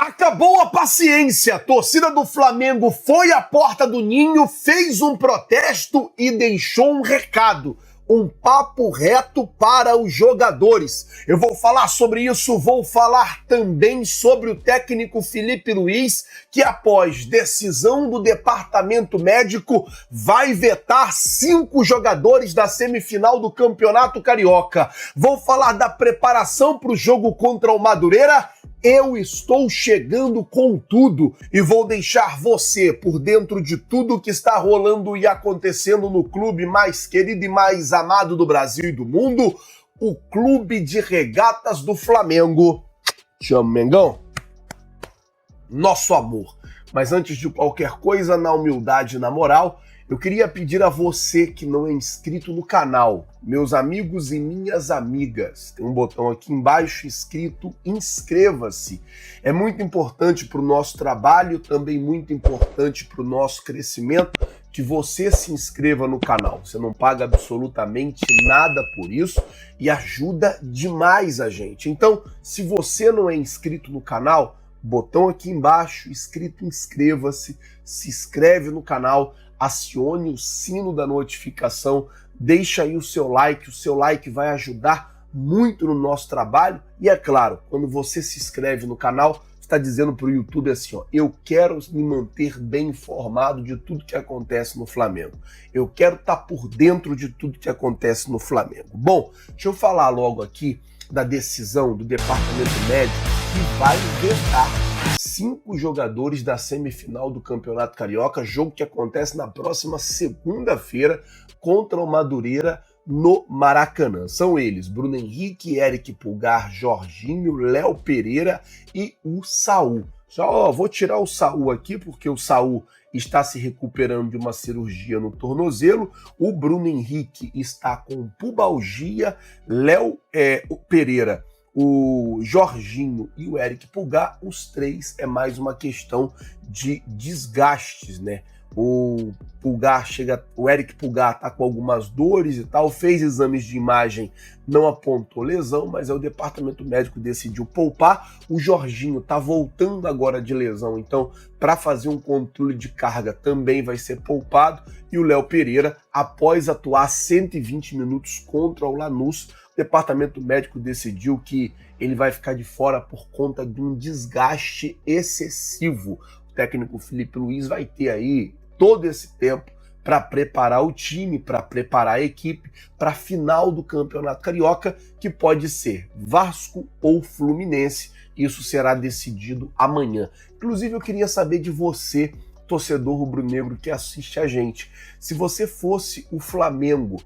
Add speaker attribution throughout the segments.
Speaker 1: Acabou a paciência. A torcida do Flamengo foi à porta do Ninho, fez um protesto e deixou um recado. Um papo reto para os jogadores. Eu vou falar sobre isso, vou falar também sobre o técnico Felipe Luiz, que após decisão do departamento médico vai vetar 5 jogadores da semifinal do Campeonato Carioca. Vou falar da preparação para o jogo contra o Madureira. Eu estou chegando com tudo e vou deixar você por dentro de tudo que está rolando e acontecendo no clube mais querido e mais amado do Brasil e do mundo, o Clube de Regatas do Flamengo. Te amo, Mengão. Nosso amor. Mas antes de qualquer coisa, na humildade e na moral, eu queria pedir a você que não é inscrito no canal, meus amigos e minhas amigas, tem um botão aqui embaixo escrito inscreva-se. É muito importante para o nosso trabalho, também muito importante para o nosso crescimento, que você se inscreva no canal. Você não paga absolutamente nada por isso e ajuda demais a gente. Então, se você não é inscrito no canal, botão aqui embaixo escrito inscreva-se, se inscreve no canal, acione o sino da notificação, deixa aí o seu like vai ajudar muito no nosso trabalho e é claro, quando você se inscreve no canal, está dizendo para o YouTube assim, ó, eu quero me manter bem informado de tudo que acontece no Flamengo, eu quero estar por dentro de tudo que acontece no Flamengo. Bom, deixa eu falar logo aqui da decisão do departamento médico que vai vetar 5 jogadores da semifinal do Campeonato Carioca, jogo que acontece na próxima segunda-feira contra o Madureira no Maracanã. São eles, Bruno Henrique, Eric Pulgar, Jorginho, Léo Pereira e o Saul. Só vou tirar o Saul aqui porque o Saul está se recuperando de uma cirurgia no tornozelo. O Bruno Henrique está com pubalgia, Léo Pereira, o Jorginho e o Eric Pulgar, os 3 é mais uma questão de desgastes, né? O Eric Pulgar tá com algumas dores e tal, fez exames de imagem, não apontou lesão, mas o departamento médico decidiu poupar. O Jorginho tá voltando agora de lesão, então para fazer um controle de carga também vai ser poupado. E o Léo Pereira, após atuar 120 minutos contra o Lanús, o departamento médico decidiu que ele vai ficar de fora por conta de um desgaste excessivo. O técnico Felipe Luiz vai ter aí todo esse tempo para preparar o time, para preparar a equipe para a final do Campeonato Carioca, que pode ser Vasco ou Fluminense. Isso será decidido amanhã. Inclusive, eu queria saber de você, torcedor rubro-negro que assiste a gente. Se você fosse o Flamengo,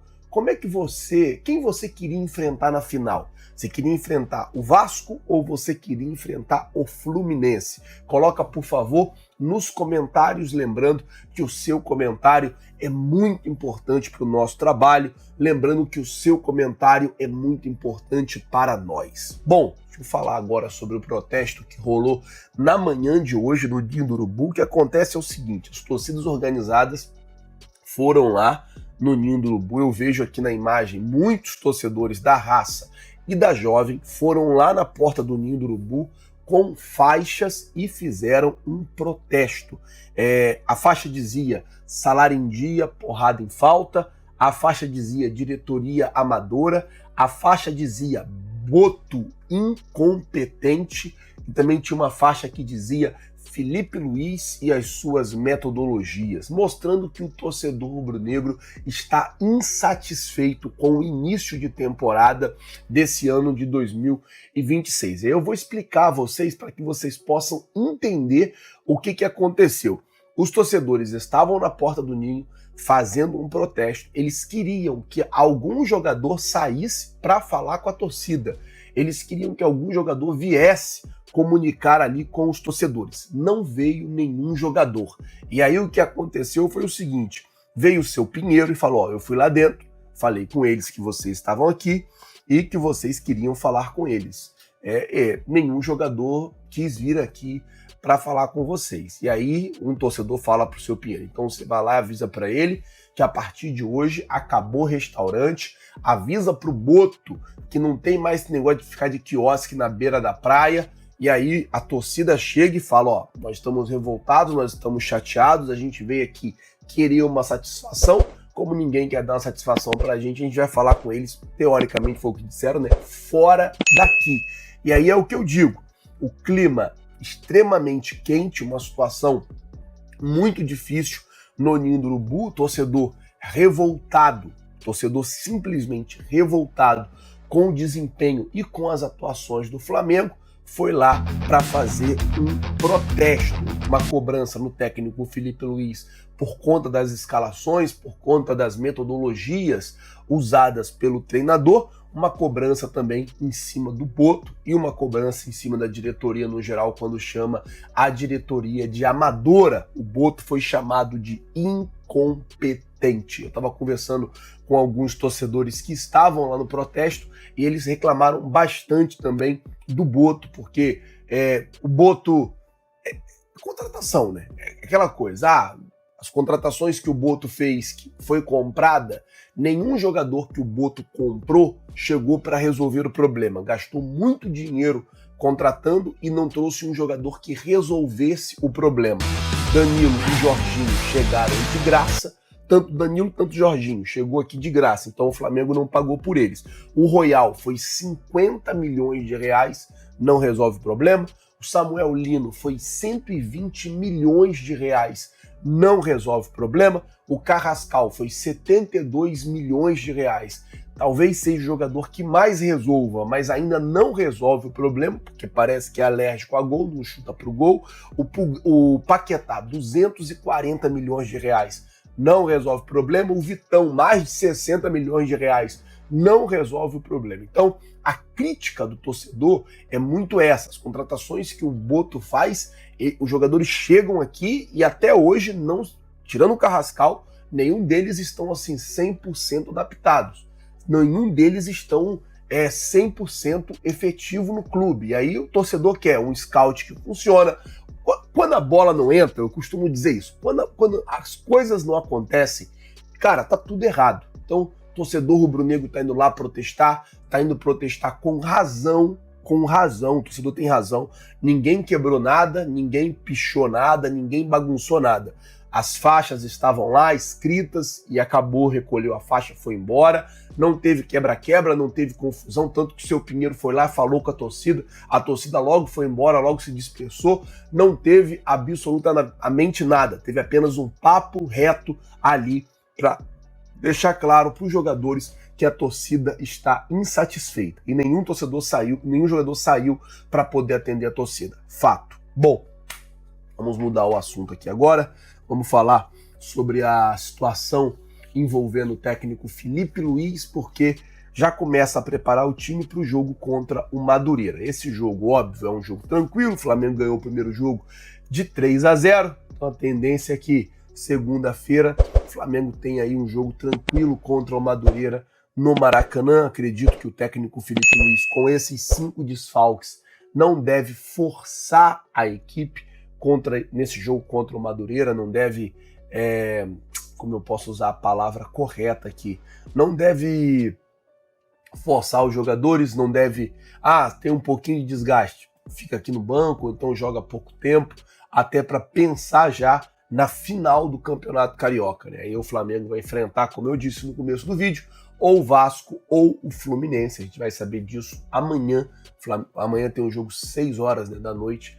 Speaker 1: quem você queria enfrentar na final? Você queria enfrentar o Vasco ou você queria enfrentar o Fluminense? Coloca, por favor, nos comentários, lembrando que o seu comentário é muito importante para o nosso trabalho, lembrando que o seu comentário é muito importante para nós. Bom, deixa eu falar agora sobre o protesto que rolou na manhã de hoje no Ninho do Urubu. O que acontece é o seguinte, as torcidas organizadas foram lá no Ninho do Urubu. Eu vejo aqui na imagem muitos torcedores da Raça e da Jovem foram lá na porta do Ninho do Urubu com faixas e fizeram um protesto. A faixa dizia salário em dia, porrada em falta, a faixa dizia diretoria amadora, a faixa dizia boto incompetente e também tinha uma faixa que dizia Felipe Luiz e as suas metodologias, mostrando que o torcedor rubro-negro está insatisfeito com o início de temporada desse ano de 2026. Eu vou explicar a vocês para que vocês possam entender o que aconteceu. Os torcedores estavam na porta do Ninho fazendo um protesto. Eles queriam que algum jogador saísse para falar com a torcida. Eles queriam que algum jogador viesse comunicar ali com os torcedores. Não veio nenhum jogador. E aí o que aconteceu foi o seguinte, veio o seu Pinheiro e falou, eu fui lá dentro, falei com eles que vocês estavam aqui e que vocês queriam falar com eles. Nenhum jogador quis vir aqui para falar com vocês. E aí um torcedor fala pro seu Pinheiro, então você vai lá e avisa para ele que a partir de hoje acabou o restaurante, avisa pro Boto que não tem mais esse negócio de ficar de quiosque na beira da praia E aí a torcida chega e fala, ó, nós estamos revoltados, nós estamos chateados, a gente veio aqui querer uma satisfação, como ninguém quer dar uma satisfação pra gente vai falar com eles, teoricamente foi o que disseram, né, fora daqui. E aí é o que eu digo, o clima extremamente quente, uma situação muito difícil no Ninho do Urubu, torcedor revoltado, torcedor simplesmente revoltado com o desempenho e com as atuações do Flamengo, foi lá para fazer um protesto, uma cobrança no técnico Felipe Luiz por conta das escalações, por conta das metodologias usadas pelo treinador, uma cobrança também em cima do Boto e uma cobrança em cima da diretoria no geral, quando chama a diretoria de amadora. O Boto foi chamado de incompetente. Eu estava conversando com alguns torcedores que estavam lá no protesto e eles reclamaram bastante também do Boto, porque o Boto é contratação, né? É aquela coisa, as contratações que o Boto fez, que foi comprada, nenhum jogador que o Boto comprou chegou para resolver o problema. Gastou muito dinheiro contratando e não trouxe um jogador que resolvesse o problema. Danilo e Jorginho chegaram de graça, tanto Danilo, tanto Jorginho, chegou aqui de graça, então o Flamengo não pagou por eles. O Royal foi 50 milhões de reais, não resolve o problema. O Samuel Lino foi 120 milhões de reais, não resolve o problema. O Carrascal foi 72 milhões de reais. Talvez seja o jogador que mais resolva, mas ainda não resolve o problema, porque parece que é alérgico a gol, não chuta pro gol. O Paquetá, 240 milhões de reais, não resolve o problema. O Vitão, mais de 60 milhões de reais, não resolve o problema. Então, a crítica do torcedor é muito essa. As contratações que o Boto faz, os jogadores chegam aqui e até hoje, não, tirando o Carrascal, nenhum deles estão assim 100% adaptados. Nenhum deles estão 100% efetivo no clube. E aí o torcedor quer um scout que funciona. Quando a bola não entra, eu costumo dizer isso, quando as coisas não acontecem, cara, tá tudo errado. Então, o torcedor rubro-negro tá indo lá protestar, tá indo protestar com razão, o torcedor tem razão. Ninguém quebrou nada, ninguém pichou nada, ninguém bagunçou nada. As faixas estavam lá escritas e acabou, recolheu a faixa, foi embora. Não teve quebra-quebra, não teve confusão, tanto que o seu Pinheiro foi lá, falou com a torcida logo foi embora, logo se dispersou. Não teve absolutamente nada, teve apenas um papo reto ali para deixar claro para os jogadores que a torcida está insatisfeita. E nenhum jogador saiu para poder atender a torcida. Fato. Bom, vamos mudar o assunto aqui agora. Vamos falar sobre a situação envolvendo o técnico Felipe Luiz, porque já começa a preparar o time para o jogo contra o Madureira. Esse jogo, óbvio, é um jogo tranquilo, o Flamengo ganhou o primeiro jogo de 3-0, então a tendência é que segunda-feira o Flamengo tenha aí um jogo tranquilo contra o Madureira no Maracanã. Acredito que o técnico Felipe Luiz, com esses 5 desfalques, não deve forçar a equipe nesse jogo contra o Madureira, não deve, como eu posso usar a palavra correta aqui, não deve forçar os jogadores, não deve, tem um pouquinho de desgaste, fica aqui no banco, ou então joga pouco tempo, até para pensar já na final do Campeonato Carioca, né? Aí o Flamengo vai enfrentar, como eu disse no começo do vídeo, ou o Vasco ou o Fluminense. A gente vai saber disso amanhã. Amanhã tem um jogo 6 horas, né, da noite,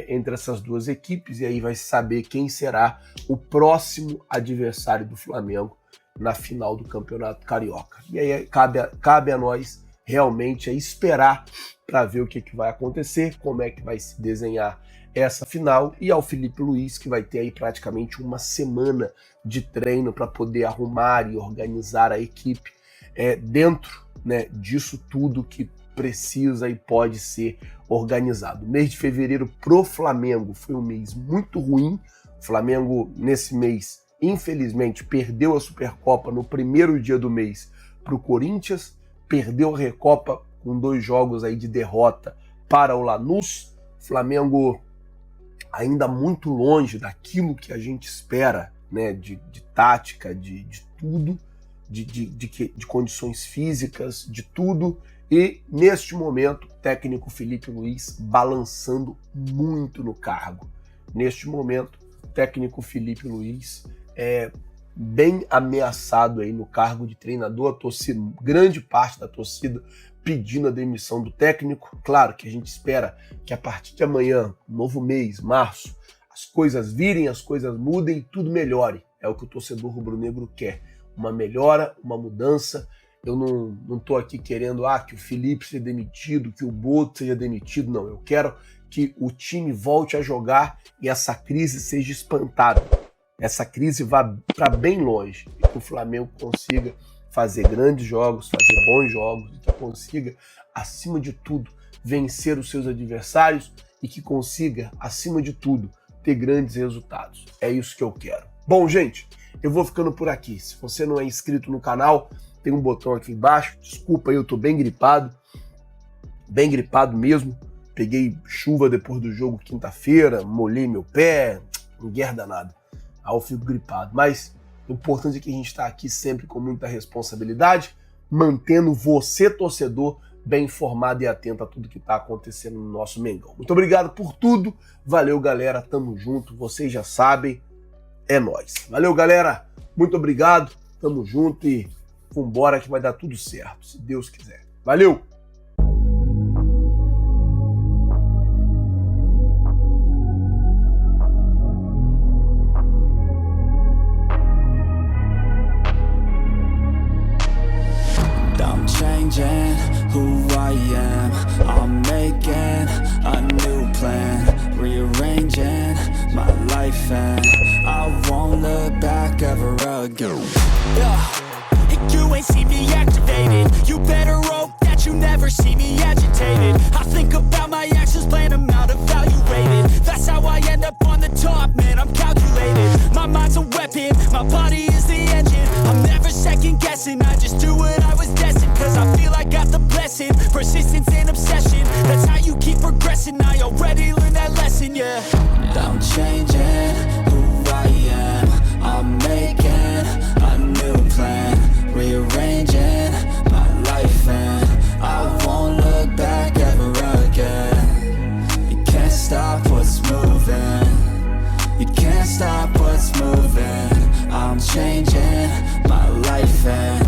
Speaker 1: entre essas duas equipes, e aí vai saber quem será o próximo adversário do Flamengo na final do Campeonato Carioca. E aí cabe a nós realmente esperar para ver o que vai acontecer, como é que vai se desenhar essa final, e ao Felipe Luiz, que vai ter aí praticamente uma semana de treino para poder arrumar e organizar a equipe dentro, né, disso tudo que precisa e pode ser organizado. O mês de fevereiro pro Flamengo foi um mês muito ruim. O Flamengo, nesse mês, infelizmente, perdeu a Supercopa no primeiro dia do mês para o Corinthians, perdeu a Recopa com 2 jogos aí de derrota para o Lanús. O Flamengo ainda muito longe daquilo que a gente espera, né, de tática, de tudo, de condições físicas, de tudo, E, neste momento, o técnico Felipe Luiz balançando muito no cargo. Neste momento, o técnico Felipe Luiz é bem ameaçado aí no cargo de treinador. A torcida, grande parte da torcida pedindo a demissão do técnico. Claro que a gente espera que a partir de amanhã, novo mês, março, as coisas virem, as coisas mudem e tudo melhore. É o que o torcedor rubro-negro quer. Uma melhora, uma mudança. Eu não estou aqui querendo que o Felipe seja demitido, que o Boto seja demitido. Não, eu quero que o time volte a jogar e essa crise seja espantada. Essa crise vá para bem longe e que o Flamengo consiga fazer grandes jogos, fazer bons jogos, e que consiga, acima de tudo, vencer os seus adversários e que consiga, acima de tudo, ter grandes resultados. É isso que eu quero. Bom, gente, eu vou ficando por aqui. Se você não é inscrito no canal, tem um botão aqui embaixo. Desculpa aí, eu tô bem gripado mesmo. Peguei chuva depois do jogo quinta-feira, molhei meu pé, não guerra danada. Aí eu fico gripado. Mas o importante é que a gente está aqui sempre com muita responsabilidade, mantendo você, torcedor, bem informado e atento a tudo que está acontecendo no nosso Mengão. Muito obrigado por tudo. Valeu, galera. Tamo junto. Vocês já sabem. É nóis. Valeu, galera. Muito obrigado. Tamo junto e vambora que vai dar tudo certo, se Deus quiser. Valeu!
Speaker 2: I'm changing who I am. I'm making a new plan, rearranging my life and I won't look back ever again. You ain't see me activated. You better hope that you never see me agitated. I think about my actions, plan them out, evaluated. That's how I end up on the top, man, I'm calculated. My mind's a weapon, my body is the engine. I'm never second guessing, I just do what I was destined. Cause I feel I got the blessing, persistence and obsession. That's how you keep progressing, I already learned that lesson, yeah. I'm changing who I am. I'm making a new plan, rearranging my life and I won't look back ever again. You can't stop what's moving. You can't stop what's moving. I'm changing my life and